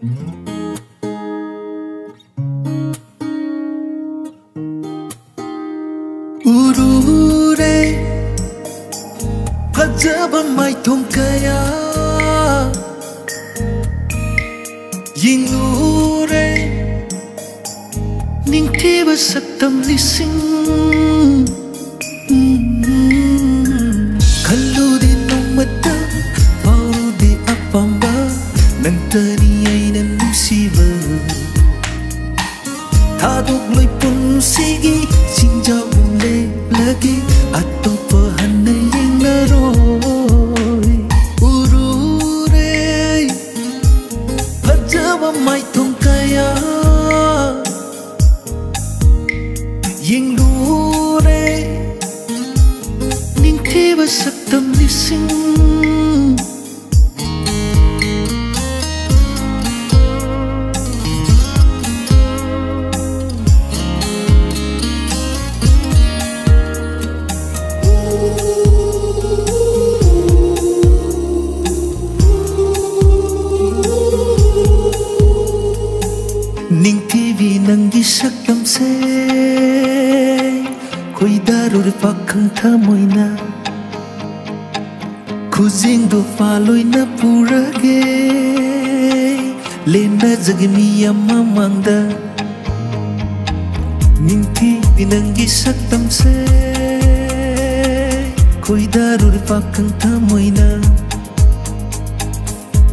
Urure fajaba mai thong kaya yingure ningtiba saktam lising kalludi nomata paudi apamba nantari aina nusiba thaduk loi punsigi sinjau lagi atau pahana yang naroi urure pajama mai thong kaya yang lure ning tiba saktam lising ning tivi nanggi saktam se koi darur pakhang thamoina khujing do faloi na purage lena jagmi amma mangda ning tivi nanggi saktam se koi darur pakhang thamoina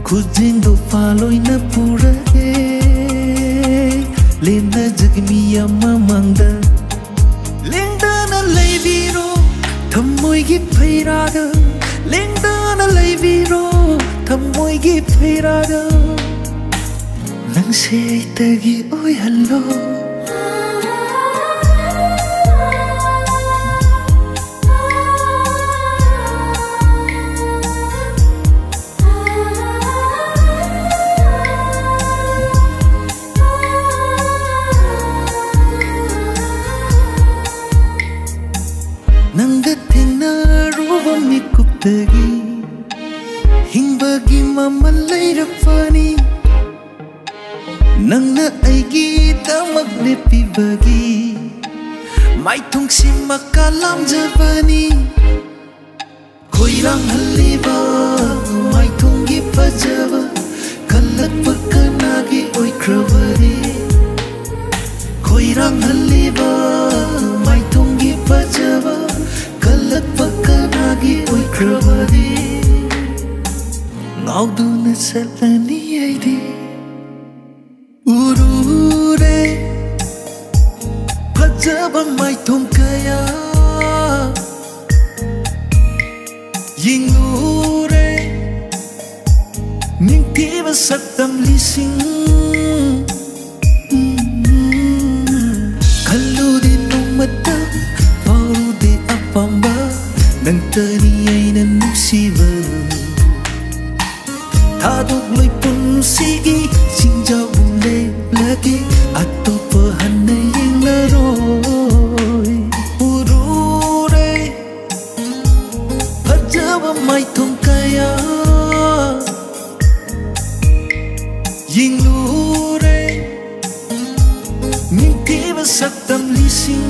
khujing do faloi na purage lena jagmi amma mangda lengdana leiviro thammoi gi phairada lengdana leiviro thammoi gi phairada nang se tagi oi hallo nangga thengna ruba mikuptagi hingbagi mama leirapani nangna aigi tamak lepibagi mai thongsi makalam jabani koirang haliba mai thongi pajaba kallat pakanagi oi kravani koirang haliba mai thongi pajaba kallat pakanagi oi kravani ngauduna salani aidi urure pajaba mai thong kaya yingure ningtiba saktam lising kalludi nomata paudi apamba nantari aina nusiba thaduk loi punsigi sinjau lagi atau pahana yang naroi urure pajama mai thong kaya yingure ningtiba saktam lising